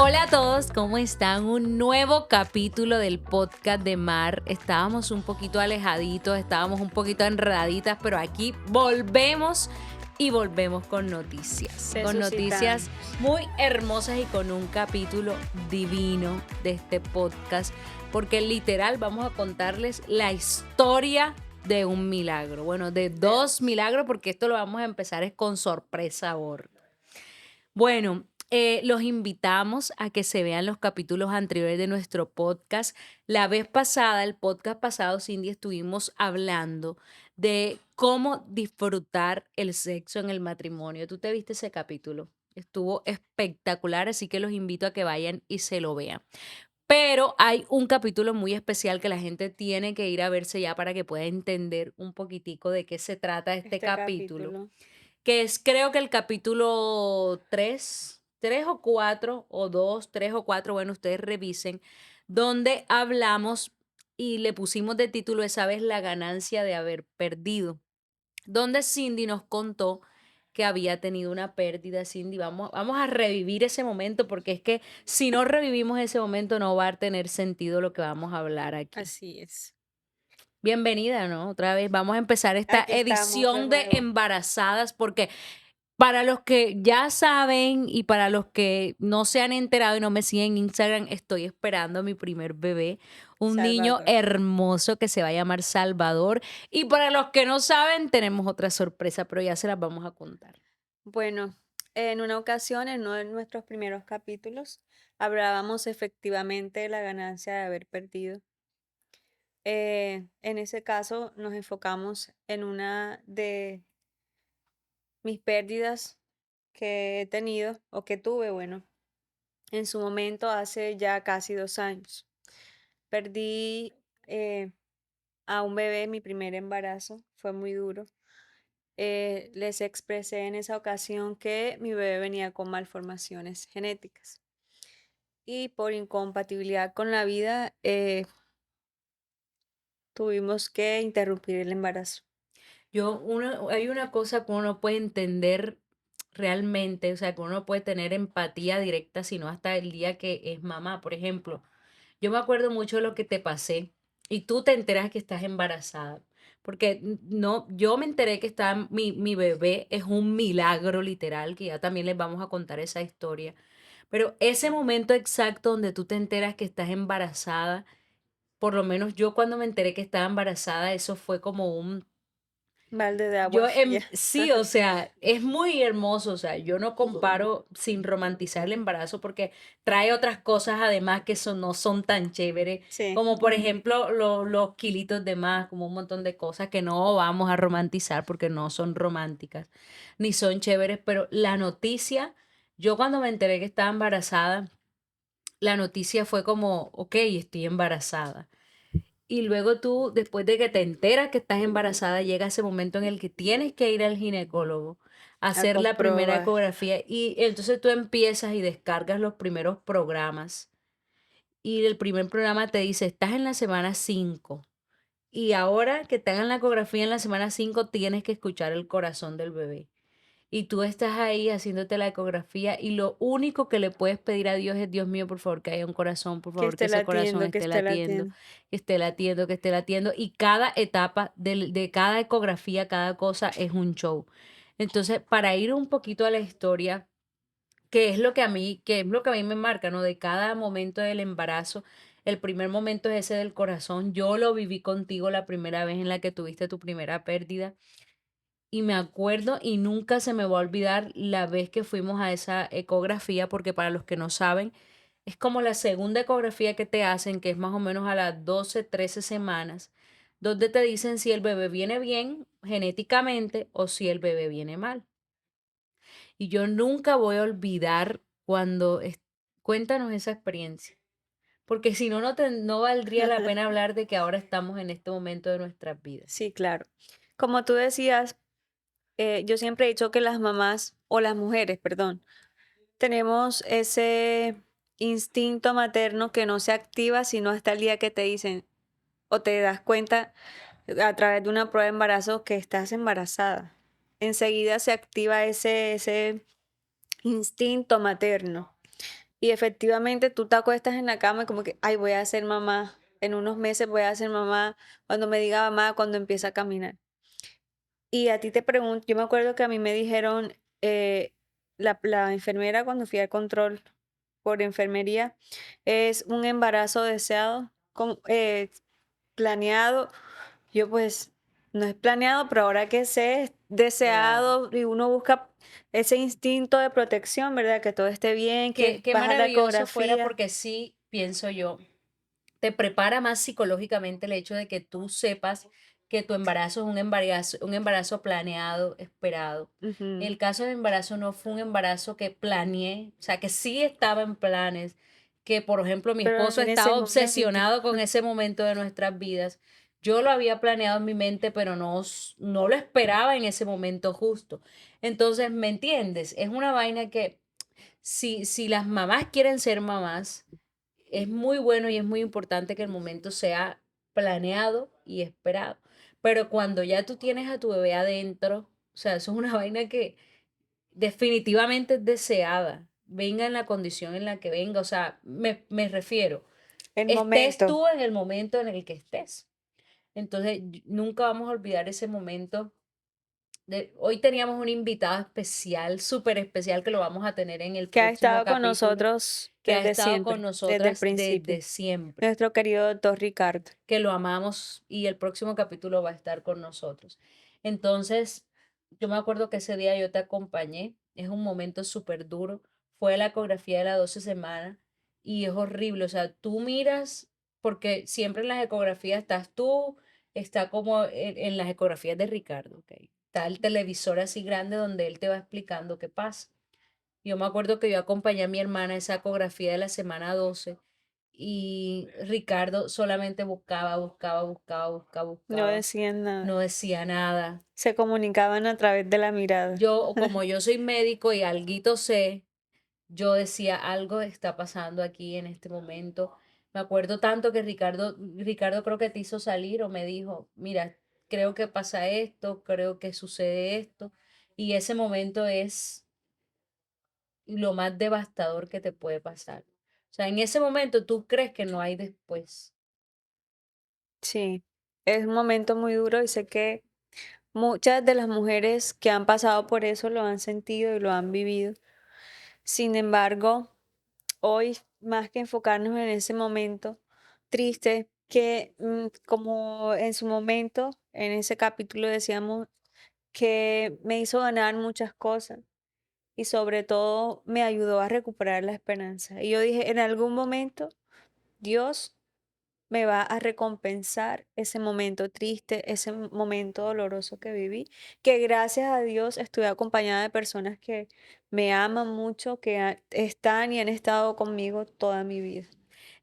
Hola a todos, ¿cómo están? Un nuevo capítulo del podcast de Mar. Estábamos un poquito alejaditos, estábamos un poquito enredaditas, pero aquí volvemos y volvemos con noticias. Con noticias muy hermosas y con un capítulo divino de este podcast, porque literal vamos a contarles la historia de un milagro. Bueno, de dos milagros, porque esto lo vamos a empezar es con sorpresa ahora. Bueno, los invitamos a que se vean los capítulos anteriores de nuestro podcast. La vez pasada, el podcast pasado, Cindy, estuvimos hablando de cómo disfrutar el sexo en el matrimonio. ¿Tú te viste ese capítulo? Estuvo espectacular, así que los invito a que vayan y se lo vean. Pero hay un capítulo muy especial que la gente tiene que ir a verse ya para que pueda entender un poquitico de qué se trata este capítulo, que es creo que el capítulo 3 o 4 o 2, 3 o 4, bueno, ustedes revisen, donde hablamos y le pusimos de título esa vez la ganancia de haber perdido, donde Cindy nos contó que había tenido una pérdida. Cindy, vamos a revivir ese momento porque es que si no revivimos ese momento no va a tener sentido lo que vamos a hablar aquí. Así es. Bienvenida, ¿no? Otra vez vamos a empezar esta Aquí estamos de edición de nuevo. embarazadas porque para los que ya saben y para los que no se han enterado y no me siguen en Instagram, estoy esperando a mi primer bebé, un niño Salvador. hermoso que se va a llamar Salvador. Y para los que no saben, tenemos otra sorpresa, pero ya se las vamos a contar. Bueno, en una ocasión, en uno de nuestros primeros capítulos, hablábamos efectivamente de la ganancia de haber perdido. En ese caso, nos enfocamos en una de mis pérdidas que he tenido o que tuve, bueno, en su momento hace ya casi 2 años. Perdí a un bebé en mi primer embarazo, fue muy duro. Les expresé en esa ocasión que mi bebé venía con malformaciones genéticas y por incompatibilidad con la vida tuvimos que interrumpir el embarazo. Hay una cosa que uno no puede entender realmente, o sea, que uno no puede tener empatía directa, sino hasta el día que es mamá. Por ejemplo, yo me acuerdo mucho de lo que te pasé y tú te enteras que estás embarazada. Porque no, yo me enteré que mi bebé es un milagro literal, que ya también les vamos a contar esa historia. Pero ese momento exacto donde tú te enteras que estás embarazada, por lo menos yo cuando me enteré que estaba embarazada, eso fue como un Balde de agua fría. sí, o sea, es muy hermoso, o sea, yo no comparo sin romantizar el embarazo porque trae otras cosas además que no son tan chéveres, Sí, como por ejemplo los kilitos de más, como un montón de cosas que no vamos a romantizar porque no son románticas, ni son chéveres, pero la noticia, yo cuando me enteré que estaba embarazada, la noticia fue como, ok, estoy embarazada. Y luego tú, después de que te enteras que estás embarazada, llega ese momento en el que tienes que ir al ginecólogo a a hacer la primera comprobar. ecografía y entonces tú empiezas y descargas los primeros programas y el primer programa te dice, estás en la semana 5 y ahora que te hagan la ecografía en la semana 5 tienes que escuchar el corazón del bebé. Y tú estás ahí haciéndote la ecografía y lo único que le puedes pedir a Dios es, Dios mío, por favor, que haya un corazón, por Que favor, que esté ese corazón latiendo, que esté esté latiendo, latiendo. que esté latiendo, que esté latiendo. Y cada etapa de cada ecografía, cada cosa es un show. Entonces, para ir un poquito a la historia, que es lo que a mí me marca, ¿no? De cada momento del embarazo. El primer momento es ese del corazón. Yo lo viví contigo la primera vez en la que tuviste tu primera pérdida. Y me acuerdo y nunca se me va a olvidar la vez que fuimos a esa ecografía, porque para los que no saben, es como la segunda ecografía que te hacen, que es más o menos a las 12 13 semanas, donde te dicen si el bebé viene bien genéticamente o si el bebé viene mal. Y yo nunca voy a olvidar cuando, cuéntanos esa experiencia, porque si no, no valdría la pena hablar de que ahora estamos en este momento de nuestras vidas. Sí, claro. Como tú decías, yo siempre he dicho que las mamás, o las mujeres, perdón, tenemos ese instinto materno que no se activa sino hasta el día que te dicen o te das cuenta a través de una prueba de embarazo que estás embarazada. Enseguida se activa ese instinto materno. Y efectivamente tú te acuestas en la cama y como que, ay, voy a ser mamá, en unos meses voy a ser mamá, cuando me diga mamá, cuando empiece a caminar. Y a ti te pregunto, yo me acuerdo que a mí me dijeron, la enfermera cuando fui al control por enfermería, es un embarazo deseado, planeado. Yo pues no es planeado, pero ahora que sé, es Claro. deseado y uno busca ese instinto de protección, ¿verdad? Que todo esté bien, Qué, que qué baja la maravilloso fuera ecografía. porque sí, pienso yo, te prepara más psicológicamente el hecho de que tú sepas que tu embarazo es un embarazo planeado, esperado. En Ujú. el caso del embarazo no fue un embarazo que planeé, o sea, que sí estaba en planes, que por ejemplo mi Pero esposo en ese estaba momento, obsesionado con ese momento de nuestras vidas. Yo lo había planeado en mi mente, pero no, no lo esperaba en ese momento justo. Entonces, ¿me entiendes? Es una vaina que si las mamás quieren ser mamás, es muy bueno y es muy importante que el momento sea planeado y esperado. Pero cuando ya tú tienes a tu bebé adentro, o sea, eso es una vaina que definitivamente es deseada, venga en la condición en la que venga, o sea, me refiero, el estés momento. tú en el momento en el que estés. Entonces, nunca vamos a olvidar ese momento hoy teníamos un invitado especial, súper especial, que lo vamos a tener en el Que ha próximo estado con capítulo, nosotros que ha desde estado con siempre, desde el nosotras principio. desde siempre, Nuestro querido doctor Ricardo. que lo amamos y el próximo capítulo va a estar con nosotros. Entonces, yo me acuerdo que ese día yo te acompañé, es un momento súper duro, fue la ecografía de las 12 semanas y es horrible, o sea, tú miras, porque siempre en las ecografías estás tú, está como en las ecografías de Ricardo, ¿ok? Está el televisor así grande donde él te va explicando qué pasa. Yo me acuerdo que yo acompañé a mi hermana a esa ecografía de la semana 12 y Ricardo solamente buscaba, buscaba, buscaba, buscaba, No buscaba. decían No nada. decía nada. Se comunicaban a través de la mirada. Yo, como yo soy médico y alguito sé, yo decía, algo está pasando aquí en este momento. Me acuerdo tanto que Ricardo creo que te hizo salir o me dijo, mira, creo que pasa esto, creo que sucede esto. Y ese momento es lo más devastador que te puede pasar. O sea, en ese momento tú crees que no hay después. Sí, es un momento muy duro y sé que muchas de las mujeres que han pasado por eso lo han sentido y lo han vivido. Sin embargo, hoy, más que enfocarnos en ese momento triste, que como en su momento, en ese capítulo decíamos que me hizo ganar muchas cosas y sobre todo me ayudó a recuperar la esperanza. Y yo dije, en algún momento Dios me va a recompensar ese momento triste, ese momento doloroso que viví, que gracias a Dios estuve acompañada de personas que me aman mucho, que están y han estado conmigo toda mi vida.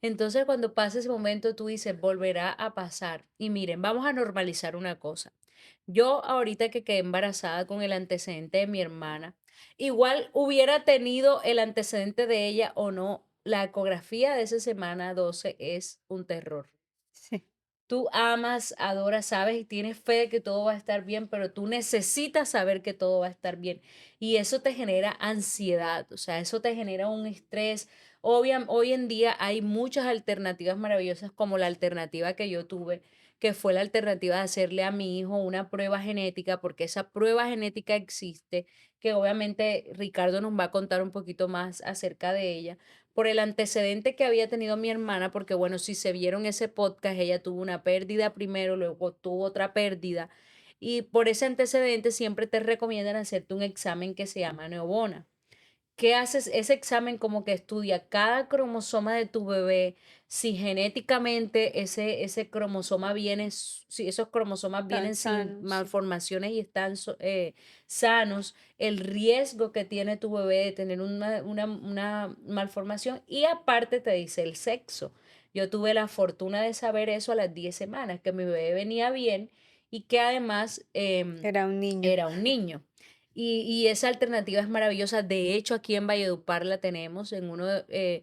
Entonces, cuando pasa ese momento, tú dices, volverá a pasar. Y miren, vamos a normalizar una cosa. Yo ahorita que quedé embarazada con el antecedente de mi hermana, igual hubiera tenido el antecedente de ella o no, la ecografía de esa semana 12 es un terror. Sí, Tú amas, adoras, sabes y tienes fe de que todo va a estar bien, pero tú necesitas saber que todo va a estar bien. Y eso te genera ansiedad, o sea, eso te genera un estrés. Hoy en día hay muchas alternativas maravillosas, como la alternativa que yo tuve, que fue la alternativa de hacerle a mi hijo una prueba genética, porque esa prueba genética existe, que obviamente Ricardo nos va a contar un poquito más acerca de ella por el antecedente que había tenido mi hermana, porque bueno, si se vieron ese podcast, ella tuvo una pérdida primero, luego tuvo otra pérdida, y por ese antecedente siempre te recomiendan hacerte un examen que se llama neobona. ¿Qué haces? Ese examen como que estudia cada cromosoma de tu bebé, si genéticamente ese cromosoma viene, si esos cromosomas tan vienen sin sano, sí. malformaciones y están sanos, el riesgo que tiene tu bebé de tener una malformación y aparte te dice el sexo. Yo tuve la fortuna de saber eso a las 10 semanas, que mi bebé venía bien y que además Era un niño. era un niño. Y esa alternativa es maravillosa. De hecho, aquí en Valledupar la tenemos, el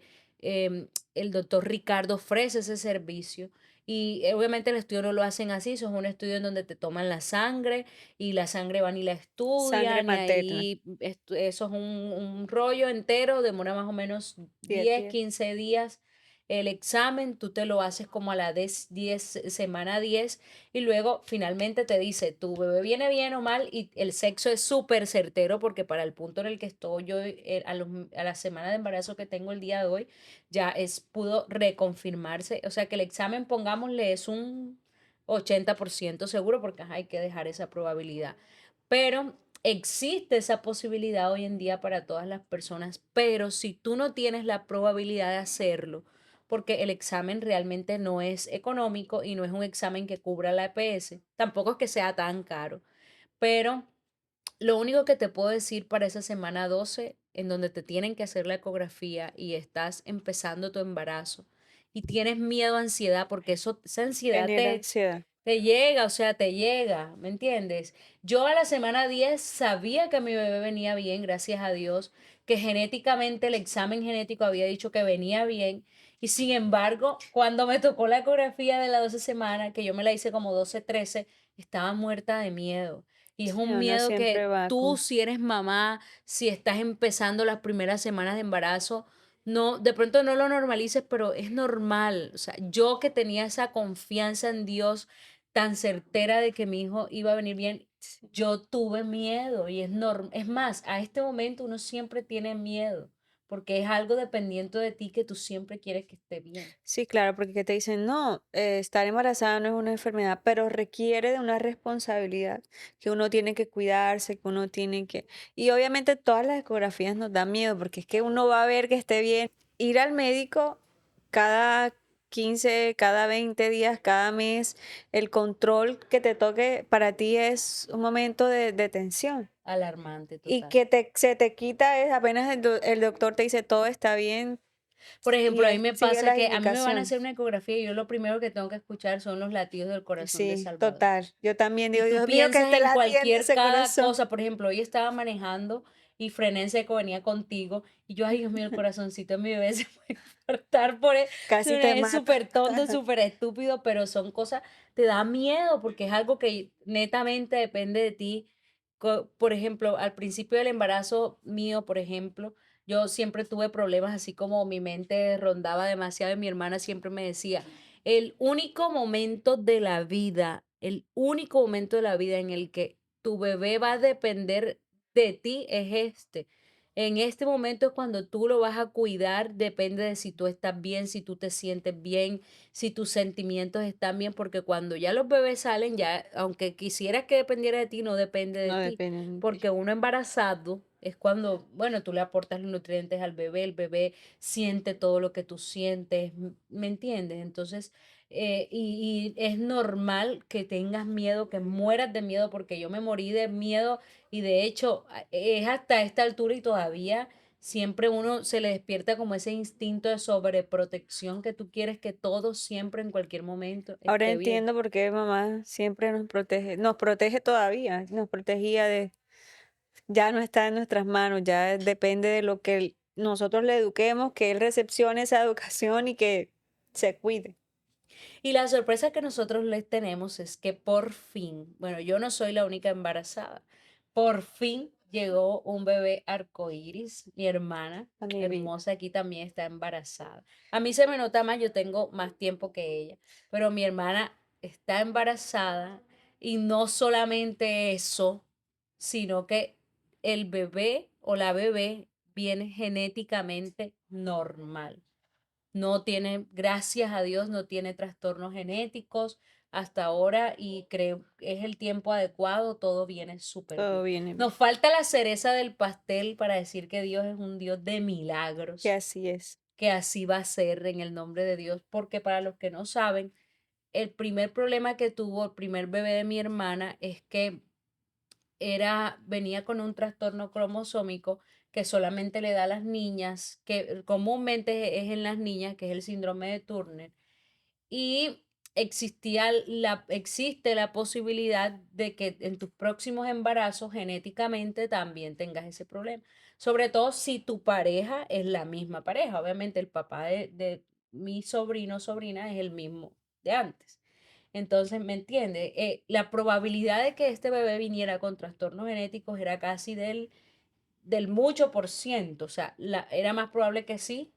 doctor Ricardo ofrece ese servicio Y obviamente el estudio no lo hacen así, eso es un estudio en donde te toman la sangre y la sangre van y la Sangre estudian y materna, ahí eso es un rollo entero, demora más o menos 10 10 días. 15 días el examen, tú te lo haces como a la semana 10 y luego finalmente te dice, tu bebé viene bien o mal y el sexo es súper certero porque para el punto en el que estoy yo, a la semana de embarazo que tengo el día de hoy, ya pudo reconfirmarse, o sea que el examen, pongámosle, es un 80% seguro porque ajá, hay que dejar esa probabilidad. Pero existe esa posibilidad hoy en día para todas las personas, pero si tú no tienes la probabilidad de hacerlo, porque el examen realmente no es económico y no es un examen que cubra la EPS, tampoco es que sea tan caro, pero lo único que te puedo decir para esa semana 12 en donde te tienen que hacer la ecografía y estás empezando tu embarazo y tienes miedo, ansiedad, porque esa ansiedad Genera ansiedad. te llega, o sea, te llega, ¿me entiendes? Yo a la semana 10 sabía que mi bebé venía bien, gracias a Dios, que genéticamente el examen genético había dicho que venía bien. Y sin embargo, cuando me tocó la ecografía de la 12 semana, que yo me la hice como 12 13 estaba muerta de miedo. Y es Sí, un uno miedo siempre que va tú, con... si eres mamá, si estás empezando las primeras semanas de embarazo, no, de pronto no lo normalices, pero es normal. O sea, yo que tenía esa confianza en Dios tan certera de que mi hijo iba a venir bien, yo tuve miedo y es normal. Es más, a este momento uno siempre tiene miedo porque es algo dependiente de ti que tú siempre quieres que esté bien. Sí, claro, porque que te dicen, no, estar embarazada no es una enfermedad, pero requiere de una responsabilidad, que uno tiene que cuidarse, que uno tiene que... Y obviamente todas las ecografías nos dan miedo, porque es que uno va a ver que esté bien. Ir al médico cada 15, cada 20 días, cada mes, el control que te toque para ti es un momento de tensión. Alarmante Y total. que se te quita es apenas el doctor te dice todo está bien Por y ejemplo, a mí me sigue pasa las que a mí me van a hacer indicaciones. una ecografía y yo lo primero que tengo que escuchar son los latidos del corazón de Sí, Salvador. total. Yo también Y digo, tú Dios mío, que piensas esté en latiendo cualquier ese cada corazón. cosa, por ejemplo, hoy estaba manejando y frené en seco, venía contigo y yo, ay Dios mío, el corazoncito de mi bebé se puede cortar por él. Casi te Es mata. súper tonto, súper estúpido, pero son cosas, te da miedo porque es algo que netamente depende de ti. Por ejemplo, al principio del embarazo mío, por ejemplo, yo siempre tuve problemas, así como mi mente rondaba demasiado y mi hermana siempre me decía, el único momento de la vida, el único momento de la vida en el que tu bebé va a depender de ti es este. En este momento es cuando tú lo vas a cuidar, depende de si tú estás bien, si tú te sientes bien, si tus sentimientos están bien, porque cuando ya los bebés salen, ya, aunque quisieras que dependiera de ti, no depende de No ti, depende de ti. porque uno embarazado es cuando, bueno, tú le aportas los nutrientes al bebé, el bebé siente todo lo que tú sientes, ¿me entiendes? Entonces, y es normal que tengas miedo, que mueras de miedo, porque yo me morí de miedo y de hecho es hasta esta altura y todavía siempre uno se le despierta como ese instinto de sobreprotección que tú quieres que todo siempre en cualquier momento Ahora esté bien. entiendo por qué mamá siempre nos protege todavía, nos protegía de, ya no está en nuestras manos, ya depende de lo que nosotros le eduquemos, que él recepcione esa educación y que se cuide. Y la sorpresa que nosotros les tenemos es que por fin, bueno, yo no soy la única embarazada, por fin llegó un bebé arcoíris, mi hermana A mi vida. hermosa aquí también está embarazada. A mí se me nota más, yo tengo más tiempo que ella, pero mi hermana está embarazada y no solamente eso, sino que el bebé o la bebé viene genéticamente normal. No tiene, gracias a Dios, no tiene trastornos genéticos hasta ahora y creo que es el tiempo adecuado, todo viene súper Todo bien. viene bien. Nos falta la cereza del pastel para decir que Dios es un Dios de Que milagros, así es. que así va a ser en el nombre de Dios, porque para los que no saben, el primer problema que tuvo el primer bebé de mi hermana es que venía con un trastorno cromosómico que solamente le da a las niñas, que comúnmente es en las niñas, que es el síndrome de Turner, y existe la posibilidad de que en tus próximos embarazos genéticamente también tengas ese problema. Sobre todo si tu pareja es la misma pareja. Obviamente el papá de mi sobrino o sobrina es el mismo. de antes. Entonces, ¿me entiende? La probabilidad de que este bebé viniera con trastornos genéticos era casi del mucho por ciento. O sea, era más probable que sí,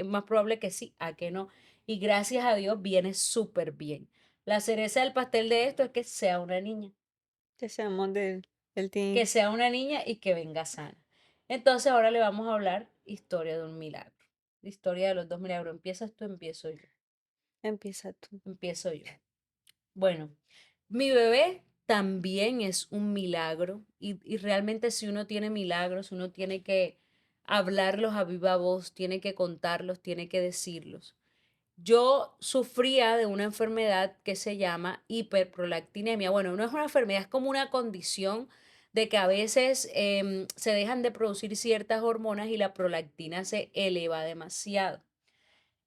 más probable que sí, a que no. Y gracias a Dios viene súper bien. La cereza del pastel de esto es que sea una niña, Que seamos del que team. sea una niña y que venga sana. Entonces ahora le vamos a hablar historia de un milagro. La historia de los dos milagros. ¿Empiezas tú? Empiezo yo. Empieza tú. Empiezo yo. Bueno, mi bebé también es un milagro y realmente si uno tiene milagros, uno tiene que hablarlos a viva voz, tiene que contarlos, tiene que decirlos. Yo sufría de una enfermedad que se llama hiperprolactinemia. Bueno, no es una enfermedad, es como una condición de que a veces se dejan de producir ciertas hormonas y la prolactina se eleva demasiado.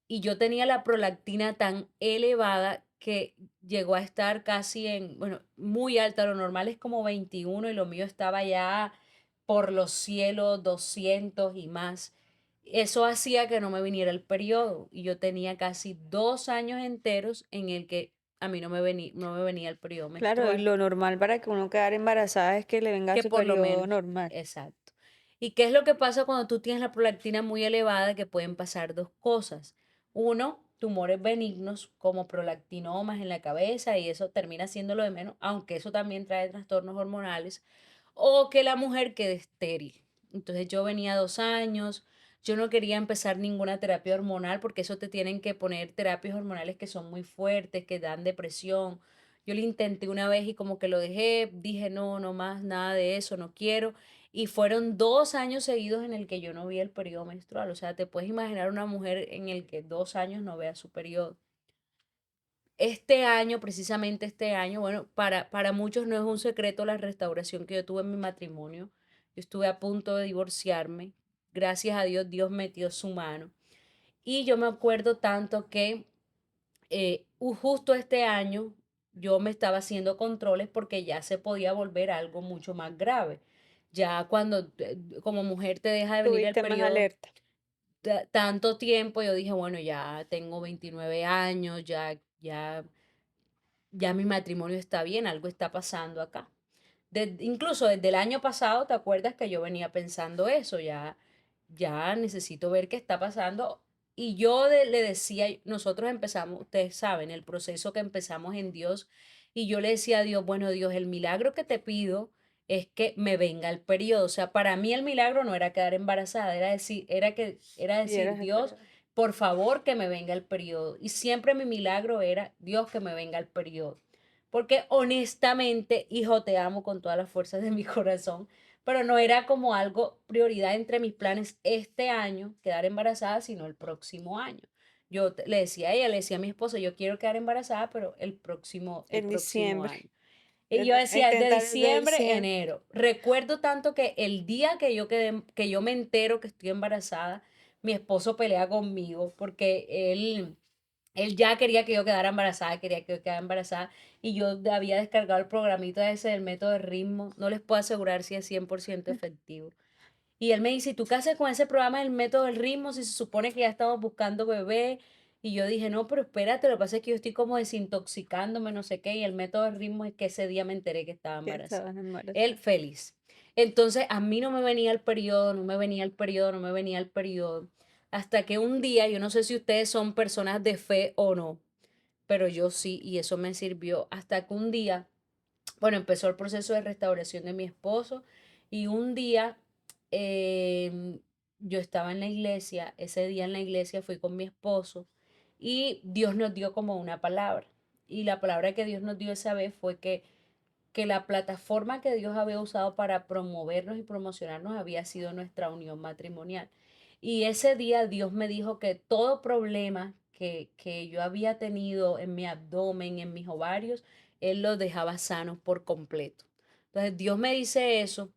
Y yo tenía la prolactina tan elevada que llegó a estar casi bueno, muy alta. Lo normal es como 21 y lo mío estaba ya por los cielos, 200 y más. Eso hacía que no me viniera el periodo y yo tenía casi 2 años enteros en el que a mí no me venía el periodo Claro, y menstrual, lo normal para que uno quedara embarazada es que le venga que su por lo periodo menos, normal. exacto. ¿Y qué es lo que pasa cuando tú tienes la prolactina muy elevada? Que pueden pasar dos cosas. Uno, tumores benignos como prolactinomas en la cabeza y eso termina siendo lo de menos, aunque eso también trae trastornos hormonales, o que la mujer quede estéril. Entonces yo venía 2 años, yo no quería empezar ninguna terapia hormonal porque eso te tienen que poner terapias hormonales que son muy fuertes, que dan depresión. Yo lo intenté una vez y como que lo dejé, dije no, no más, nada de eso, no quiero. Y fueron 2 años seguidos en el que yo no vi el periodo menstrual. O sea, te puedes imaginar una mujer en el que 2 años no vea su periodo. Este año, precisamente este año, bueno, para muchos no es un secreto la restauración que yo tuve en mi matrimonio. Yo estuve a punto de divorciarme. Gracias a Dios, Dios metió su mano. Y yo me acuerdo tanto que justo este año yo me estaba haciendo controles porque ya se podía volver algo mucho más grave. Ya cuando como mujer te deja de venir el Tuviste más periodo alerta. tanto tiempo, yo dije, bueno, ya tengo 29 años, ya mi matrimonio está bien, algo está pasando acá. Incluso desde el año pasado, ¿te acuerdas que yo venía pensando eso? Ya necesito ver qué está pasando. Y yo le decía, nosotros empezamos, ustedes saben, el proceso que empezamos en Dios, y yo le decía a Dios, bueno, Dios, el milagro que te pido es que me venga el periodo. O sea, para mí el milagro no era quedar embarazada, era Y decir, eras el Dios, periodo. por favor que me venga el periodo. Y siempre mi milagro era, Dios, que me venga el periodo. Porque honestamente, hijo, te amo con todas las fuerzas de mi corazón, pero no era como algo prioridad entre mis planes este año, quedar embarazada, sino el próximo año. Le decía a ella, le decía a mi esposo, yo quiero quedar embarazada, pero el En próximo diciembre. año. Y yo A decía, de intentar desde diciembre, diciembre. enero. Recuerdo tanto que el día que yo me entero que estoy embarazada, mi esposo pelea conmigo porque él ya quería que yo quedara embarazada, quería que yo quedara embarazada y yo había descargado el programito ese del método de ritmo. No les puedo asegurar si es 100% efectivo. Y él me dice, ¿y tú qué haces con ese programa del método del ritmo si se supone que ya estamos buscando bebé? Y yo dije, no, pero espérate, lo que pasa es que yo estoy como desintoxicándome, no sé qué, y el método del ritmo es que ese día me enteré que estaba Que embarazada. estabas Él embarazada. feliz. Entonces a mí no me venía el periodo, no me venía el periodo, no me venía el periodo. Hasta que un día, yo no sé si ustedes son personas de fe o no, pero yo sí, y eso me sirvió. Hasta que un día, bueno, empezó el proceso de restauración de mi esposo y un día yo estaba en la iglesia, ese día en la iglesia fui con mi esposo y Dios nos dio como una palabra. Y la palabra que Dios nos dio esa vez fue que la plataforma que Dios había usado para promovernos y promocionarnos había sido nuestra unión matrimonial. Y ese día Dios me dijo que todo problema que yo había tenido en mi abdomen, en mis ovarios, Él los dejaba sanos por completo. Entonces Dios me dice eso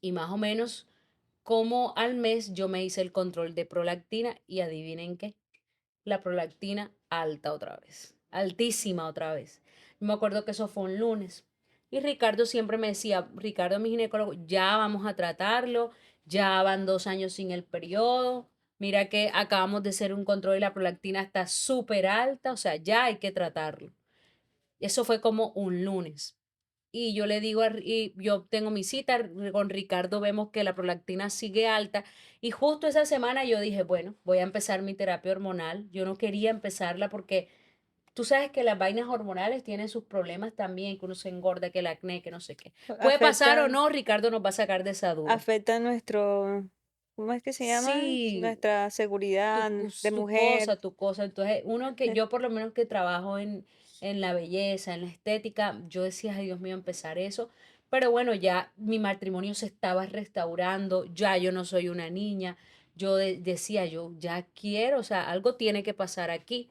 y más o menos como al mes yo me hice el control de prolactina y adivinen qué, la prolactina alta otra vez, altísima otra vez. Me acuerdo que eso fue un lunes. Y Ricardo siempre me decía, Ricardo, mi ginecólogo, ya vamos a tratarlo, ya van 2 años sin el periodo. mira que acabamos de hacer un control y la prolactina está súper alta, o sea, ya hay que tratarlo. Eso fue como un lunes. Y yo le digo, y yo tengo mi cita con Ricardo, vemos que la prolactina sigue alta. Y justo esa semana yo dije, bueno, voy a empezar mi terapia hormonal. Yo no quería empezarla porque tú sabes que las vainas hormonales tienen sus problemas también, que uno se engorda, que el acné, que no sé qué. Puede pasar o Afectan, no, Ricardo nos va a sacar de esa duda. afectan nuestro, ¿cómo es que se llama? Sí, Nuestra seguridad de tu mujer. cosa, tu cosa. Entonces, uno que yo por lo menos que trabajo en la belleza, en la estética, yo decía, ay Dios mío, empezar eso. Pero bueno, ya mi matrimonio se estaba restaurando, ya yo no soy una niña. Yo decía, yo ya quiero, o sea, algo tiene que pasar aquí.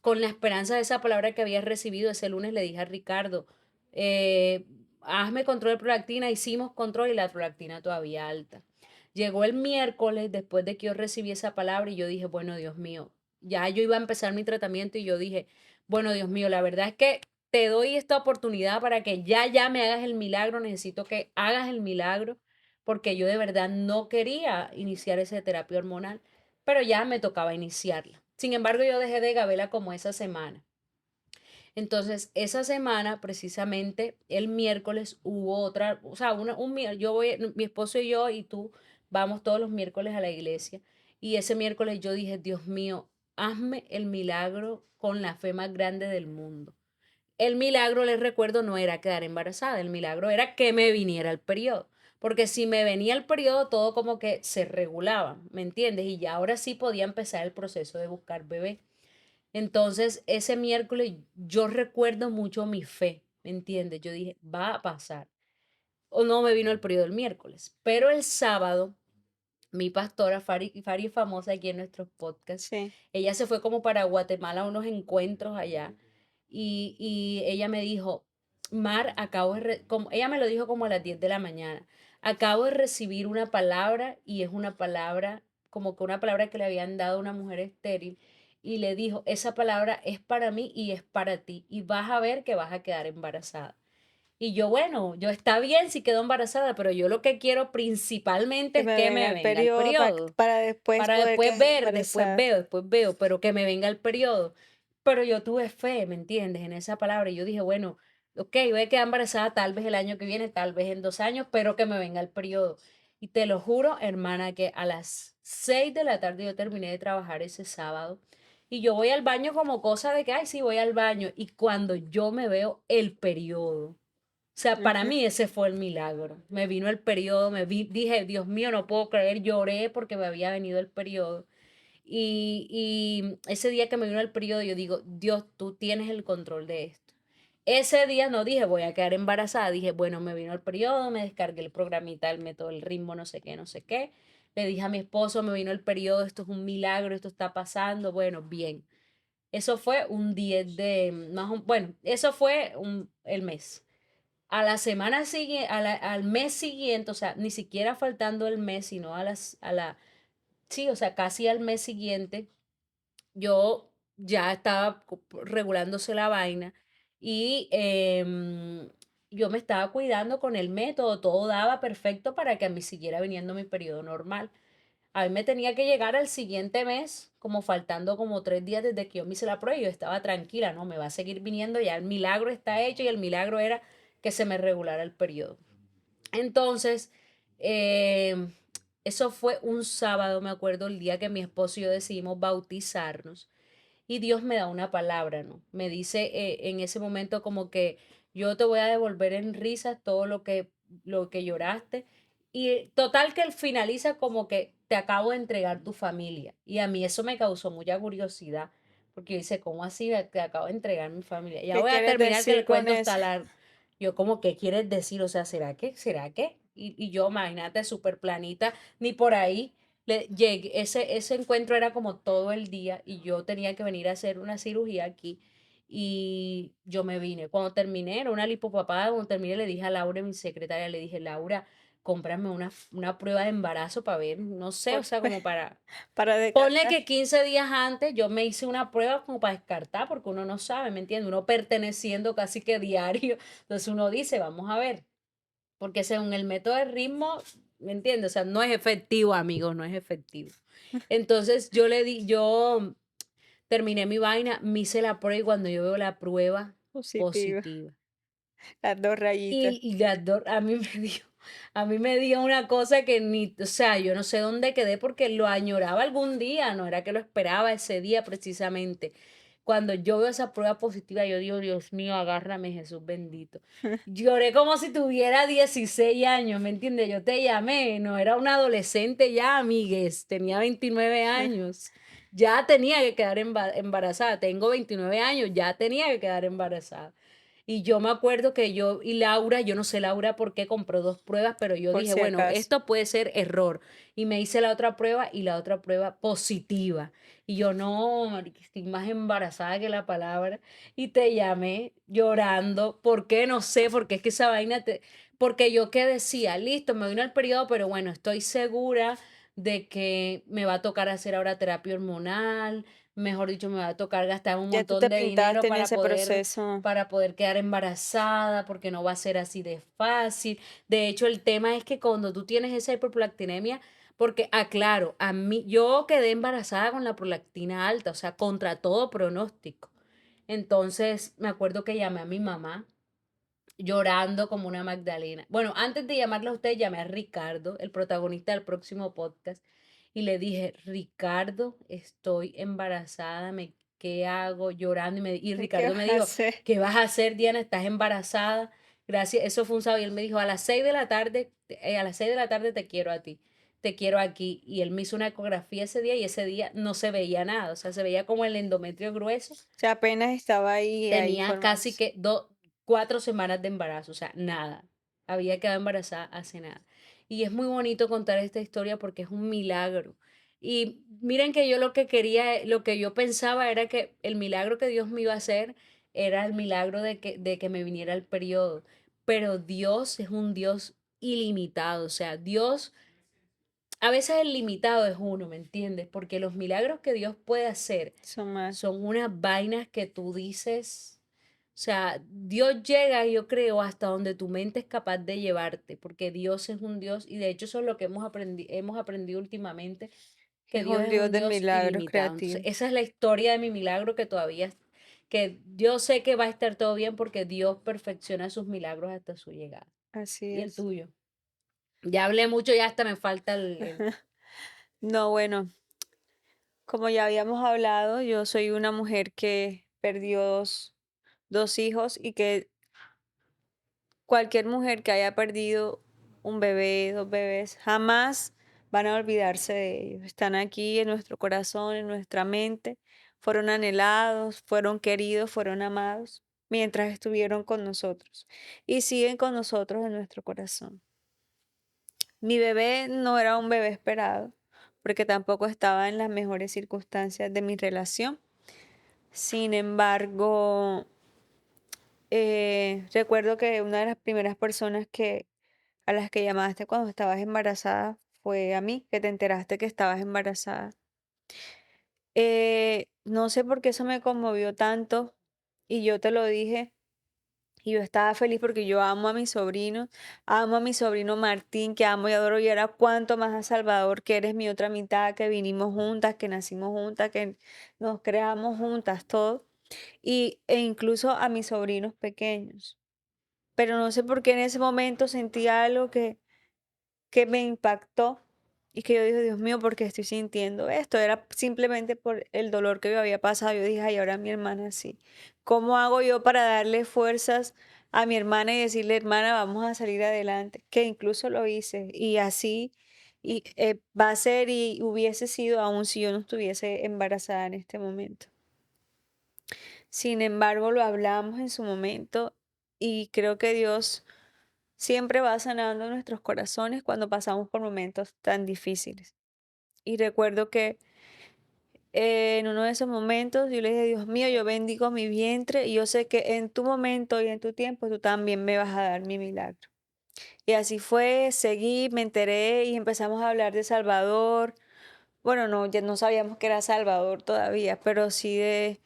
Con la esperanza de esa palabra que había recibido ese lunes, le dije a Ricardo, eh, hazme control de prolactina, hicimos control y la prolactina todavía alta. Llegó el miércoles después de que yo recibí esa palabra y yo dije, bueno, Dios mío, ya yo iba a empezar mi tratamiento y yo dije, bueno, Dios mío, la verdad es que te doy esta oportunidad para que ya me hagas el milagro, necesito que hagas el milagro, porque yo de verdad no quería iniciar esa terapia hormonal, pero ya me tocaba iniciarla. Sin embargo, yo dejé de Gabela como esa semana. Entonces, esa semana, precisamente, el miércoles hubo otra, o sea, yo voy, mi esposo y yo y tú vamos todos los miércoles a la iglesia. Y ese miércoles yo dije, Dios mío, hazme el milagro con la fe más grande del mundo. El milagro, les recuerdo, no era quedar embarazada, el milagro era que me viniera el periodo. Porque si me venía el periodo, todo como que se regulaba, ¿me entiendes? Y ya ahora sí podía empezar el proceso de buscar bebé. Entonces, ese miércoles yo recuerdo mucho mi fe, ¿me entiendes? Yo dije, va a pasar. O no me vino el periodo el miércoles, pero el sábado, mi pastora, Fari es famosa aquí en nuestros podcasts, Sí. ella se fue como para Guatemala a unos encuentros allá y ella me dijo, Mar, como, ella me lo dijo como a las 10 de la mañana, acabo de recibir una palabra y es una palabra, como que una palabra que le habían dado a una mujer estéril y le dijo, esa palabra es para mí y es para ti y vas a ver que vas a quedar embarazada. Y yo, bueno, yo está bien si quedo embarazada, pero yo lo que quiero principalmente Que es me que venga me el venga el periodo periodo, para después para poder después quedar ver, embarazada. después veo, pero que me venga el periodo. Pero yo tuve fe, ¿me entiendes? En esa palabra. Y yo dije, bueno, ok, voy a quedar embarazada tal vez el año que viene, tal vez en 2 años, pero que me venga el periodo. Y te lo juro, hermana, que a las 6 de la tarde yo terminé de trabajar ese sábado. Y yo voy al baño como cosa de que, ay, sí, voy al baño. Y cuando yo me veo el periodo, o sea, para Ujú. mí ese fue el milagro. Me vino el periodo, dije, Dios mío, no puedo creer, lloré porque me había venido el periodo. Y ese día que me vino el periodo, yo digo, Dios, tú tienes el control de esto. Ese día no dije, voy a quedar embarazada. Dije, bueno, me vino el periodo, me descargué el programita, el método, el ritmo, no sé qué, no sé qué. Le dije a mi esposo, me vino el periodo, esto es un milagro, esto está pasando. Bueno, bien. Eso fue un 10 de, bueno, eso fue el mes. A la semana siguiente, al mes siguiente, o sea, ni siquiera faltando el mes, sino sí, o sea, casi al mes siguiente, yo ya estaba regulándose la vaina y yo me estaba cuidando con el método, todo daba perfecto para que a mí siguiera viniendo mi periodo normal. A mí me tenía que llegar al siguiente mes, como faltando como 3 días desde que yo me hice la prueba y yo estaba tranquila, no, me va a seguir viniendo, ya el milagro está hecho y el milagro era que se me regulara el periodo. Entonces, eh, eso fue un sábado, me acuerdo, el día que mi esposo y yo decidimos bautizarnos. Y Dios me da una palabra, ¿no? Me dice en ese momento como que yo te voy a devolver en risas todo lo que lloraste. Y total que él finaliza como que te acabo de entregar tu familia. Y a mí eso me causó mucha curiosidad, porque yo dice, ¿cómo así te acabo de entregar mi familia? Ya ¿Qué voy a quieres terminar que decir el con cuento eso? está largo. Yo como, ¿qué quieres decir? O sea, ¿será qué? ¿Será qué? Y yo, imagínate, súper planita, ni por ahí. Ese encuentro era como todo el día y yo tenía que venir a hacer una cirugía aquí y yo me vine. Cuando terminé, era una lipopapada, cuando terminé le dije a Laura, mi secretaria, le dije, Laura, cómprame una prueba de embarazo para ver, no sé, o Por- sea, como para. para Ponle descartar. que 15 días antes yo me hice una prueba como para descartar, porque uno no sabe, ¿me entiendes? Uno perteneciendo casi que diario. Entonces uno dice, vamos a ver, porque según el método de ritmo, ¿me entiendes? O sea, no es efectivo, amigos, no es efectivo. Entonces yo terminé mi vaina, me hice la prueba y cuando yo veo la prueba Positiva, positiva. las 2 rayitas. Y a mí me dio, a mí me dio una cosa que ni, o sea, yo no sé dónde quedé porque lo añoraba algún día, no era que lo esperaba ese día precisamente. Cuando yo veo esa prueba positiva, yo digo, Dios mío, agárrame, Jesús bendito. Lloré como si tuviera 16 años, ¿me entiendes? Yo te llamé, no era una adolescente ya, amigues, tenía 29 años. Ya tenía que quedar embarazada, tengo 29 años, ya tenía que quedar embarazada. Y yo me acuerdo que yo y Laura, yo no sé Laura por qué compró 2 pruebas, pero yo Por dije, si bueno, acaso. esto puede ser error. Y me hice la otra prueba y la otra prueba positiva. Y yo, no, marica, estoy más embarazada que la palabra. Y te llamé llorando. ¿Por qué? No sé, porque es que esa vaina te... Porque yo que decía, listo, me vino el periodo, pero bueno, estoy segura de que me va a tocar hacer ahora terapia hormonal, mejor dicho, me va a tocar gastar un Ya tú montón te de dinero pintaste en ese proceso. para poder quedar embarazada, porque no va a ser así de fácil. De hecho, el tema es que cuando tú tienes esa hiperprolactinemia, porque aclaro, a mí yo quedé embarazada con la prolactina alta, o sea, contra todo pronóstico. Entonces, me acuerdo que llamé a mi mamá llorando como una Magdalena. Bueno, antes de llamarla a usted, llamé a Ricardo, el protagonista del próximo podcast, y le dije, Ricardo, estoy embarazada, ¿qué hago? Llorando, y ¿Qué Ricardo me vas a dijo, hacer? ¿qué vas a hacer, Diana? ¿Estás embarazada? Gracias, eso fue un sábado, y él me dijo, a las 6 de la tarde, a las 6 de la tarde te quiero a ti, te quiero aquí. Y él me hizo una ecografía ese día, y ese día no se veía nada, o sea, se veía como el endometrio grueso. O sea, apenas estaba ahí Tenía casi formándose. que 4 semanas de embarazo, o sea, nada. Había quedado embarazada hace nada. Y es muy bonito contar esta historia porque es un milagro. Y miren que yo lo que quería, lo que yo pensaba era que el milagro que Dios me iba a hacer era el milagro de que me viniera el periodo. Pero Dios es un Dios ilimitado, o sea, Dios, a veces el limitado es uno, ¿me entiendes? Porque los milagros que Dios puede hacer Son más. son unas vainas que tú dices, o sea, Dios llega, yo creo, hasta donde tu mente es capaz de llevarte, porque Dios es un Dios, y de hecho eso es lo que hemos aprendido últimamente, Que que es Dios un es Dios un de Dios milagros ilimitado. Entonces, creativos. esa es la historia de mi milagro que todavía, que yo sé que va a estar todo bien porque Dios perfecciona sus milagros hasta su llegada. Así Y el es. tuyo. Ya hablé mucho, ya hasta me falta No, bueno, como ya habíamos hablado, yo soy una mujer que perdió dos hijos y que cualquier mujer que haya perdido un bebé, dos bebés, jamás van a olvidarse de ellos. Están aquí en nuestro corazón, en nuestra mente. Fueron anhelados, fueron queridos, fueron amados mientras estuvieron con nosotros y siguen con nosotros en nuestro corazón. Mi bebé no era un bebé esperado porque tampoco estaba en las mejores circunstancias de mi relación. Sin embargo, recuerdo que una de las primeras personas a las que llamaste cuando estabas embarazada fue a mí, que te enteraste que estabas embarazada. No sé por qué eso me conmovió tanto y yo te lo dije y yo estaba feliz porque yo amo a mi sobrino Martín, que amo y adoro y ahora cuanto más a Salvador, que eres mi otra mitad, que vinimos juntas, que nacimos juntas, que nos creamos juntas, todo, e incluso a mis sobrinos pequeños. Pero no sé por qué en ese momento sentí algo que me impactó y que yo dije, Dios mío, ¿por qué estoy sintiendo esto? Era simplemente por el dolor que me había pasado. Yo dije, ay, ahora mi hermana sí. ¿Cómo hago yo para darle fuerzas a mi hermana y decirle, hermana, vamos a salir adelante? Que incluso lo hice y así va a ser y hubiese sido aún si yo no estuviese embarazada en este momento. Sin embargo, lo hablamos en su momento y creo que Dios siempre va sanando nuestros corazones cuando pasamos por momentos tan difíciles. Y recuerdo que en uno de esos momentos yo le dije, Dios mío, yo bendigo mi vientre y yo sé que en tu momento y en tu tiempo tú también me vas a dar mi milagro. Y así fue, seguí, me enteré y empezamos a hablar de Salvador. Bueno, no, ya no sabíamos que era Salvador todavía, pero sí de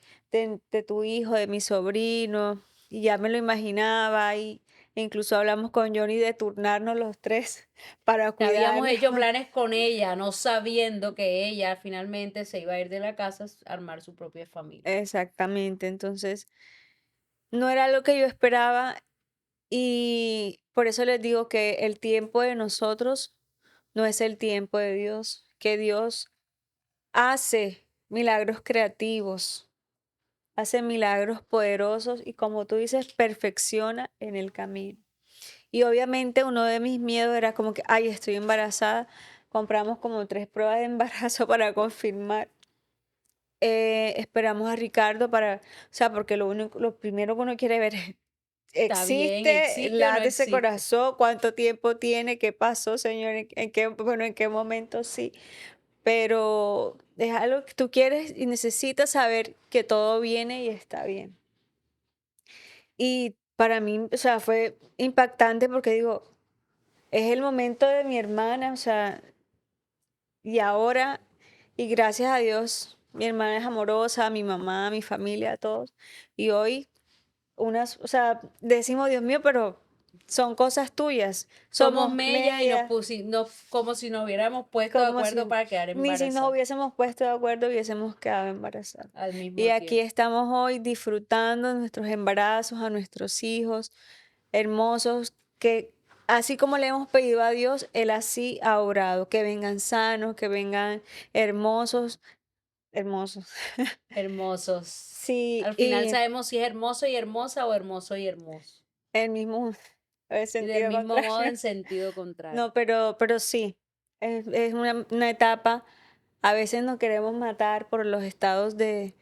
tu hijo, de mi sobrino, y ya me lo imaginaba y Incluso hablamos con Johnny de turnarnos los tres para Habíamos cuidarlo. hecho planes con ella, no sabiendo que ella finalmente se iba a ir de la casa a armar su propia familia. Exactamente, entonces no era lo que yo esperaba y por eso les digo que el tiempo de nosotros no es el tiempo de Dios, que Dios hace milagros creativos, hace milagros poderosos y como tú dices, perfecciona en el camino. Y obviamente uno de mis miedos era como que, ay, estoy embarazada. Compramos como 3 pruebas de embarazo para confirmar. Esperamos a Ricardo para, o sea, porque lo primero que uno quiere ver es, Está bien, ¿existe? ¿existe o no Late ese existe? corazón, ¿cuánto tiempo tiene? ¿Qué pasó, señor? ¿En qué, bueno, en qué momento sí? Pero es algo que tú quieres y necesitas saber que todo viene y está bien. Y para mí, o sea, fue impactante porque digo, es el momento de mi hermana, o sea, y ahora, y gracias a Dios, mi hermana es amorosa, mi mamá, mi familia, todos. Y hoy, o sea, decimos, Dios mío, pero son cosas tuyas. Somos Somos mellas y media, como si nos hubiéramos puesto de como acuerdo si para quedar ni si nos embarazadas hubiésemos puesto de acuerdo, hubiésemos quedado embarazadas. al Y mismo aquí tiempo. estamos hoy disfrutando nuestros embarazos, a nuestros hijos hermosos, que así como le hemos pedido a Dios, Él así ha orado, que vengan sanos, que vengan hermosos, hermosos. Hermosos. Sí, Al final y sabemos si es hermoso y hermosa o hermoso y hermoso. el mismo el Y del sentido mismo modo contrario. en sentido contrario. No, pero sí, es una etapa, a veces nos queremos matar por los estados de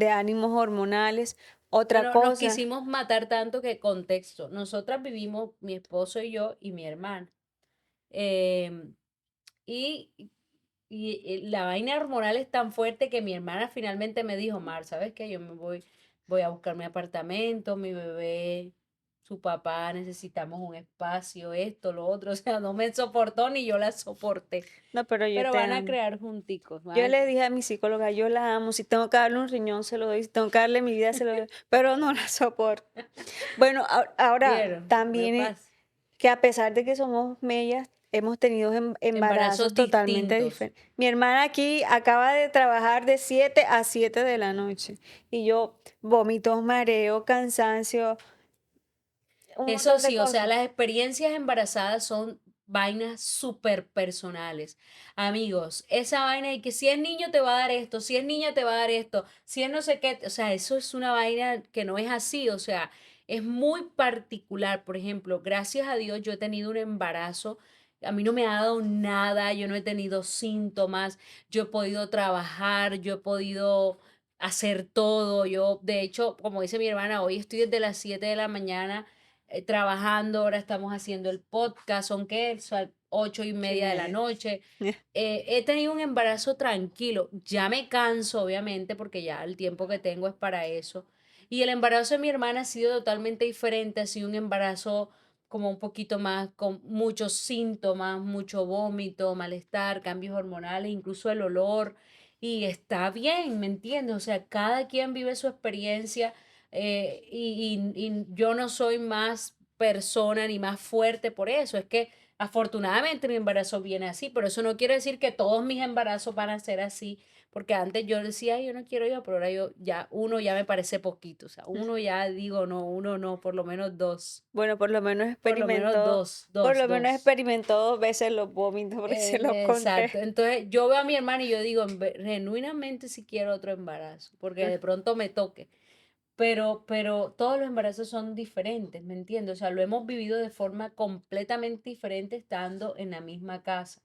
ánimos hormonales. Otra Bueno, nos cosa, quisimos matar tanto que contexto. Nosotras vivimos, mi esposo y yo y mi hermana. Em, y, la vaina hormonal es tan fuerte que mi hermana finalmente me dijo, Mar, ¿sabes qué? Yo voy a buscar mi apartamento, mi bebé, su papá, necesitamos un espacio, esto, lo otro. O sea, no me soportó ni yo la soporté. no, pero yo Pero te van a amo. crear junticos. Yo le dije a mi psicóloga, yo la amo, si tengo que darle un riñón, se lo doy, si tengo que darle mi vida, se lo doy, pero no la soporto. Bueno, ahora ¿Vieron? Me también pasa. que a pesar de que somos mellas, hemos tenido embarazos Embarazos totalmente distintos. diferentes. Mi hermana aquí acaba de trabajar de 7 a 7 de la noche y yo vómitos, mareo, cansancio, un Eso montón de sí, o sea, cosas. las experiencias embarazadas son vainas súper personales. Amigos, esa vaina de que si es niño te va a dar esto, si es niña te va a dar esto, si es no sé qué, o sea, eso es una vaina que no es así, o sea, es muy particular. Por ejemplo, gracias a Dios yo he tenido un embarazo, a mí no me ha dado nada, yo no he tenido síntomas, yo he podido trabajar, yo he podido hacer todo, yo, de hecho, como dice mi hermana, hoy estoy desde las 7 de la mañana trabajando, ahora estamos haciendo el podcast, son que son 8:30 de la 8:30. noche. He tenido un embarazo tranquilo, ya me canso obviamente porque ya el tiempo que tengo es para eso. Y el embarazo de mi hermana ha sido totalmente diferente, ha sido un embarazo como un poquito más con muchos síntomas, mucho vómito, malestar, cambios hormonales, incluso el olor. Y está bien, ¿me entiendes? O sea, cada quien vive su experiencia y yo no soy más persona ni más fuerte por eso. Es que afortunadamente mi embarazo viene así, pero eso no quiere decir que todos mis embarazos van a ser así, porque antes yo decía, "Ay, yo no quiero yo", pero ahora yo ya, uno ya me parece poquito, o sea, uno ya digo, no, uno no, Bueno, por lo menos por lo menos dos. experimentó 2 veces los vómitos, porque se los Exacto. conté. Entonces yo veo a mi hermana y yo digo, genuinamente si quiero otro embarazo, porque de pronto me toque. Pero todos los embarazos son diferentes, ¿me entiendes? O sea, lo hemos vivido de forma completamente diferente estando en la misma casa.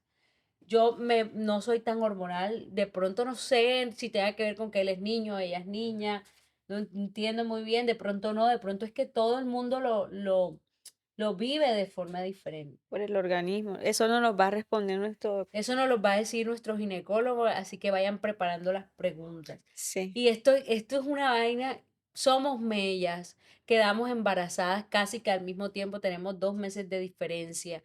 No soy tan hormonal, de pronto no sé si tenga que ver con que él es niño, ella es niña, no entiendo muy bien, de pronto no, de pronto es que todo el mundo lo vive de forma diferente. Por el organismo. Eso no nos va a responder nuestro doctor. Eso nos lo va a decir nuestro ginecólogo, así que vayan preparando las preguntas. Sí. Y esto es una vaina, somos mellas, quedamos embarazadas casi que al mismo tiempo, tenemos 2 meses de diferencia.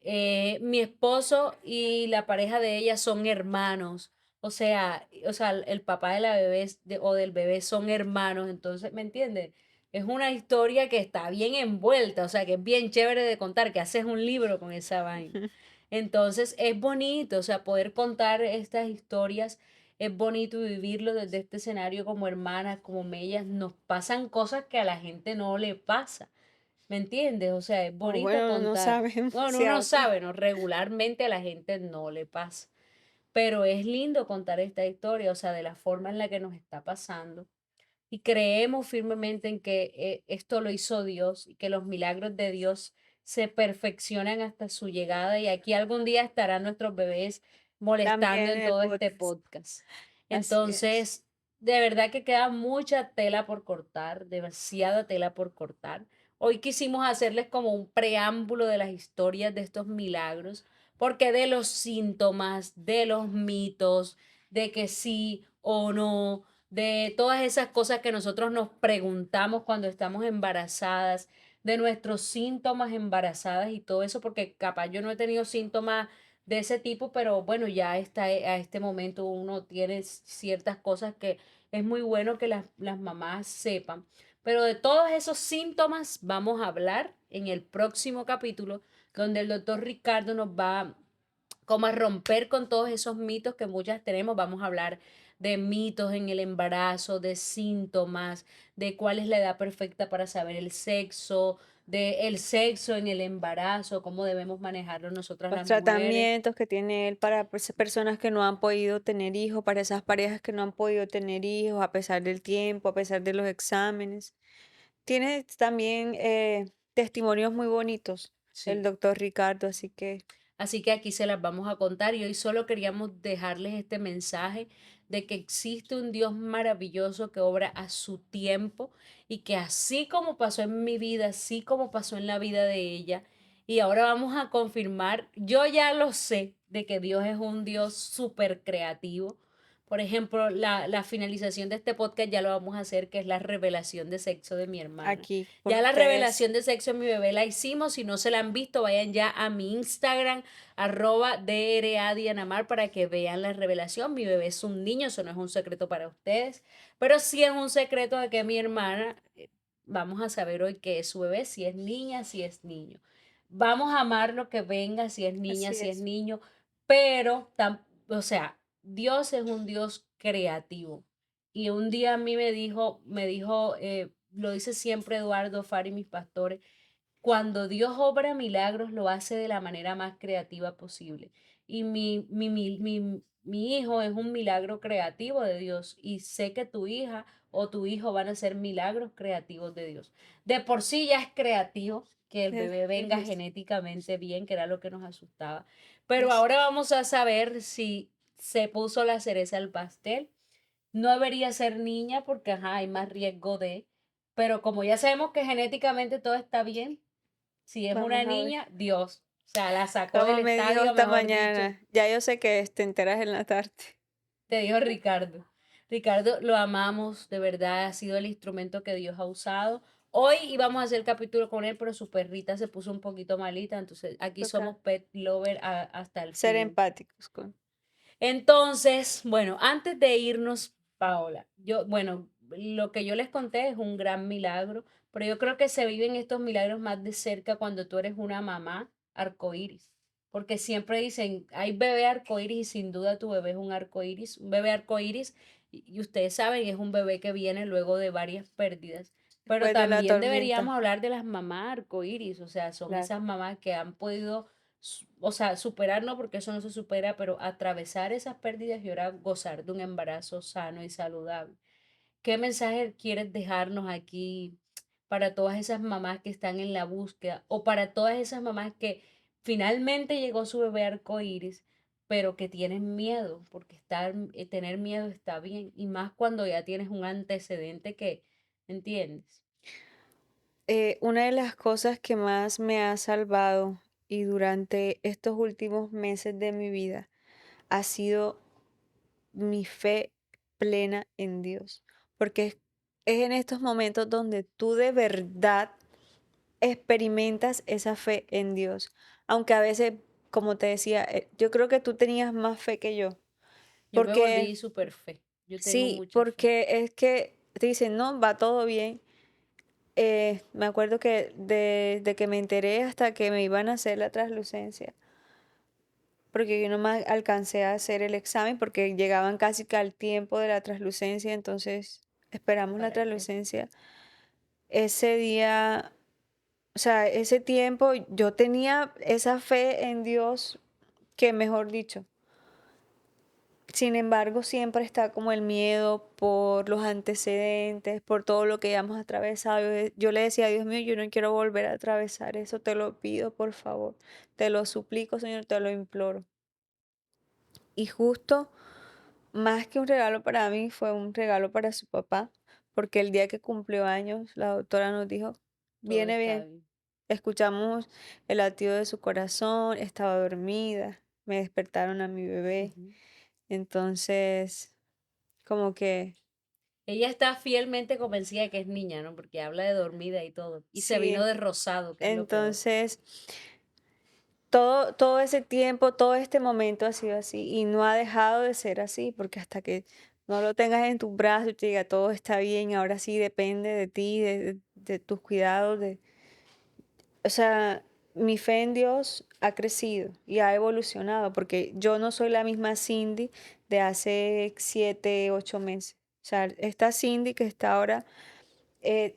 Mi esposo y la pareja de ella son hermanos, o sea, el papá de la bebé o del bebé son hermanos, entonces, ¿me entiendes? es una historia que está bien envuelta, o sea, que es bien chévere de contar, que haces un libro con esa vaina. Entonces es bonito, o sea, poder contar estas historias, es bonito vivirlo desde este escenario como hermanas, como mellas, nos pasan cosas que a la gente no le pasa, ¿me entiendes? O sea, es O bonito bueno, no contar. sabemos Bueno, si a uno otros. sabe, ¿no? Regularmente a la gente no le pasa, pero es lindo contar esta historia, o sea, de la forma en la que nos está pasando y creemos firmemente en que esto lo hizo Dios y que los milagros de Dios se perfeccionan hasta su llegada y aquí algún día estarán nuestros bebés molestando También en en el todo este podcast. podcast. Así es. Entonces, de verdad que queda mucha tela por cortar, demasiada tela por cortar. Hoy quisimos hacerles como un preámbulo de las historias de estos milagros, porque de los síntomas, de los mitos, de que sí o no, de todas esas cosas que nosotros nos preguntamos cuando estamos embarazadas, de nuestros síntomas embarazadas y todo eso, porque capaz yo no he tenido síntomas de ese tipo, pero bueno, ya está, a este momento uno tiene ciertas cosas que es muy bueno que las mamás sepan. Pero de todos esos síntomas vamos a hablar en el próximo capítulo, donde el doctor Ricardo nos va como a romper con todos esos mitos que muchas tenemos. Vamos a hablar de mitos en el embarazo, de síntomas, de cuál es la edad perfecta para saber el sexo, de el sexo en el embarazo, cómo debemos manejarlo nosotras Los las mujeres. tratamientos que tiene él para personas que no han podido tener hijos, para esas parejas que no han podido tener hijos a pesar del tiempo, a pesar de los exámenes. Tiene también testimonios muy bonitos el Sí. doctor Ricardo, así que Así que aquí se las vamos a contar y hoy solo queríamos dejarles este mensaje de que existe un Dios maravilloso que obra a su tiempo y que así como pasó en mi vida, así como pasó en la vida de ella, y ahora vamos a confirmar, yo ya lo sé, de que Dios es un Dios súper creativo. Por ejemplo, la finalización de este podcast ya lo vamos a hacer, que es la revelación de sexo de mi hermana. aquí con Ya la ustedes. revelación de sexo de mi bebé la hicimos. Si no se la han visto, vayan ya a mi Instagram, @DRADianamar, para que vean la revelación. Mi bebé es un niño, eso no es un secreto para ustedes. Pero sí es un secreto de que mi hermana, vamos a saber hoy qué es su bebé, si es niña, si es niño. Vamos a amar lo que venga, si es niña, Así si es es. niño. Pero, o sea, Dios es un Dios creativo. Y un día a mí me dijo, lo dice siempre Eduardo Fari, mis pastores, cuando Dios obra milagros lo hace de la manera más creativa posible. Y mi hijo es un milagro creativo de Dios y sé que tu hija o tu hijo van a ser milagros creativos de Dios. De por sí ya es creativo que el bebé venga Es- genéticamente bien, que era lo que nos asustaba. Pero es- ahora vamos a saber si se puso la cereza al pastel. No debería ser niña porque, ajá, hay más riesgo de, pero como ya sabemos que genéticamente todo está bien, si es una Vamos a ver. niña, Dios, o sea, la sacó del Como me dijo estadio, esta mejor dicho, mañana, ya yo sé que te enteras en la tarde. te dijo Ricardo. Ricardo, lo amamos, de verdad, ha sido el instrumento que Dios ha usado. Hoy íbamos a hacer el capítulo con él, pero su perrita se puso un poquito malita, entonces aquí somos Toca pet lover hasta el ser fin. empáticos con. Entonces, bueno, antes de irnos, Paola, bueno, lo que yo les conté es un gran milagro, pero yo creo que se viven estos milagros más de cerca cuando tú eres una mamá arcoíris, porque siempre dicen, hay bebé arcoíris y sin duda tu bebé es un arcoíris, un bebé arcoíris, y ustedes saben, es un bebé que viene luego de varias pérdidas. Pero Después de la también deberíamos tormenta, hablar de las mamás arcoíris, o sea, son claro. esas mamás que han podido o sea, superar no, porque eso no se supera, pero atravesar esas pérdidas y ahora gozar de un embarazo sano y saludable. ¿Qué mensaje quieres dejarnos aquí para todas esas mamás que están en la búsqueda o para todas esas mamás que finalmente llegó su bebé arcoíris, pero que tienen miedo, porque tener miedo está bien, y más cuando ya tienes un antecedente que, ¿entiendes? Una de las cosas que más me ha salvado y durante estos últimos meses de mi vida ha sido mi fe plena en Dios, porque es en estos momentos donde tú de verdad experimentas esa fe en Dios, aunque a veces, como te decía, yo creo que tú tenías más fe que yo, Yo me porque volví súper fe, yo tengo sí, mucha fe. porque es que te dicen, no, va todo bien. me acuerdo que desde que me enteré hasta que me iban a hacer la translucencia, porque yo no me alcancé a hacer el examen porque llegaban casi que al tiempo de la translucencia, entonces esperamos la Para que translucencia. Ese día, o sea, ese tiempo yo tenía esa fe en Dios que, mejor dicho, sin embargo, siempre está como el miedo por los antecedentes, por todo lo que ya hemos atravesado. Yo le decía, Dios mío, yo no quiero volver a atravesar eso, te lo pido, por favor, te lo suplico, Señor, te lo imploro. Y justo, más que un regalo para mí, fue un regalo para su papá, porque el día que cumplió años, la doctora nos dijo, todo viene está bien. bien. Escuchamos el latido de su corazón, estaba dormida, me despertaron a mi bebé. Ujú. Entonces, como que Ella está fielmente convencida de que es niña, ¿no? Porque habla de dormida y todo. Y se vino sí, de rosado, que es lo peor. entonces todo ese tiempo, todo este momento ha sido así y no ha dejado de ser así, porque hasta que no lo tengas en tus brazos y te diga todo está bien, ahora sí depende de ti, de tus cuidados, o sea, mi fe en Dios ha crecido y ha evolucionado, porque yo no soy la misma Cindy de hace 7, 8 meses. O sea, esta Cindy que está ahora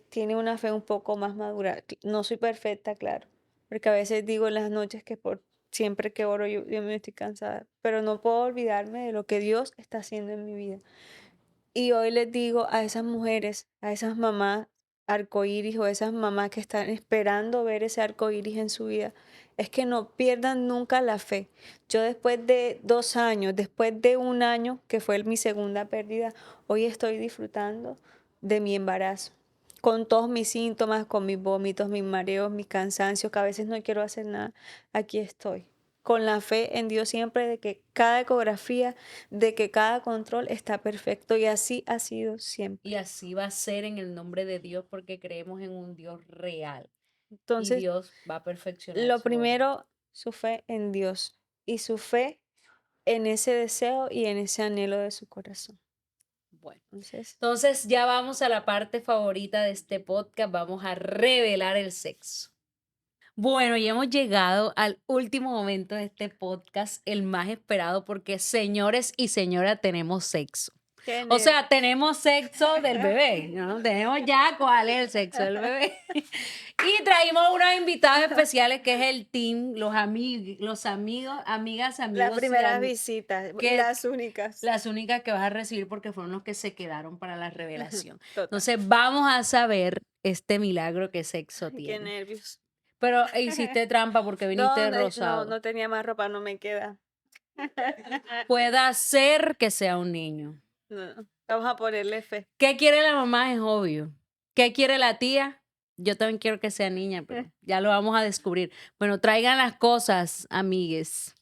tiene una fe un poco más madura. No soy perfecta, claro, porque a veces digo en las noches que por siempre que oro yo me estoy cansada, pero no puedo olvidarme de lo que Dios está haciendo en mi vida. Y hoy les digo a esas mujeres, a esas mamás arcoíris o esas mamás que están esperando ver ese arcoíris en su vida, es que no pierdan nunca la fe. Yo después de 2 años, después de un año, que fue mi segunda pérdida, hoy estoy disfrutando de mi embarazo. Con todos mis síntomas, con mis vómitos, mis mareos, mis cansancios, que a veces no quiero hacer nada, aquí estoy. Con la fe en Dios siempre de que cada ecografía, de que cada control está perfecto y así ha sido siempre. Y así va a ser en el nombre de Dios porque creemos en un Dios real. Y Entonces, Dios va a perfeccionar lo su obra. primero, su fe en Dios y su fe en ese deseo y en ese anhelo de su corazón. Bueno. Entonces, Entonces ya vamos a la parte favorita de este podcast. Vamos a revelar el sexo. Bueno, y hemos llegado al último momento de este podcast, el más esperado, porque señores y señoras tenemos sexo. qué O sea, nervios. tenemos sexo del bebé, ¿no? Tenemos ya cuál es el sexo del bebé. Y traímos unos invitados especiales que es el team, los amigos, amigas, Las amigos primeras visitas y que las únicas. las únicas que vas a recibir porque fueron los que se quedaron para la revelación. Total. Entonces, vamos a saber este milagro que sexo Ay, qué tiene. nervios. Pero hiciste trampa porque No, viniste no, rosado. no tenía más ropa, no me queda. Puede ser que sea un niño. No, vamos a ponerle fe. ¿Qué quiere la mamá? Es obvio. ¿Qué quiere la tía? Yo también quiero que sea niña, pero ya lo vamos a descubrir. Bueno, traigan las cosas, amigues.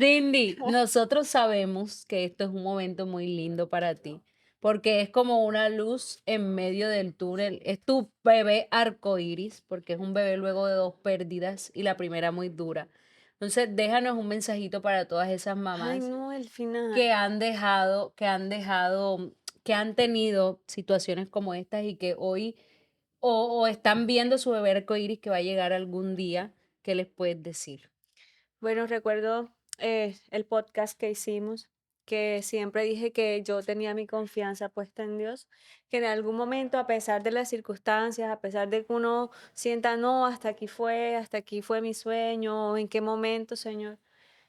Cindy, nosotros sabemos que esto es un momento muy lindo para ti, porque es como una luz en medio del túnel. Es tu bebé arcoíris, porque es un bebé luego de 2 pérdidas y la primera muy dura. Entonces, déjanos un mensajito para todas esas Ay, mamás no, el final. que que han tenido situaciones como estas y que hoy o están viendo su bebé arcoíris que va a llegar algún día. ¿Qué les puedes decir? Bueno, recuerdo el podcast que hicimos, que siempre dije que yo tenía mi confianza puesta en Dios, que en algún momento, a pesar de las circunstancias, a pesar de que uno sienta, no, hasta aquí fue mi sueño, en qué momento, Señor,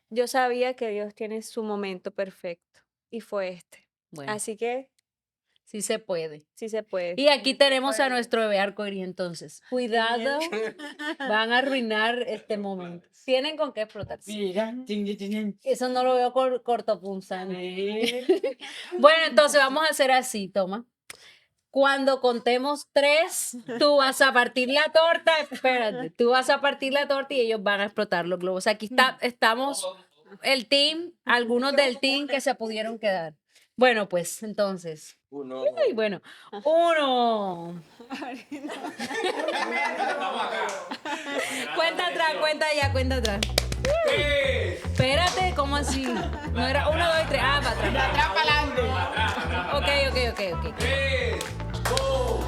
yo sabía que Dios tiene su momento perfecto y fue este. Bueno, Así que sí se puede. sí se puede. Y aquí tenemos a nuestro bebé arcoíris, entonces. Cuidado, van a arruinar este momento. Tienen con qué explotarse. Mira, Eso no lo veo cortopunzante. Bueno, entonces vamos a hacer así, toma. Cuando contemos 3, tú vas a partir la torta, espérate, tú vas a partir la torta y ellos van a explotar los globos. Aquí estamos el team, algunos del team que se pudieron quedar. Bueno, pues entonces, uno. ay, bueno, 1. Cuenta atrás, cuenta atrás. Espérate, ¿cómo así? No era 1, 2 y 3. Ah, para atrás. De atrás para adelante. Ok. Tres, dos.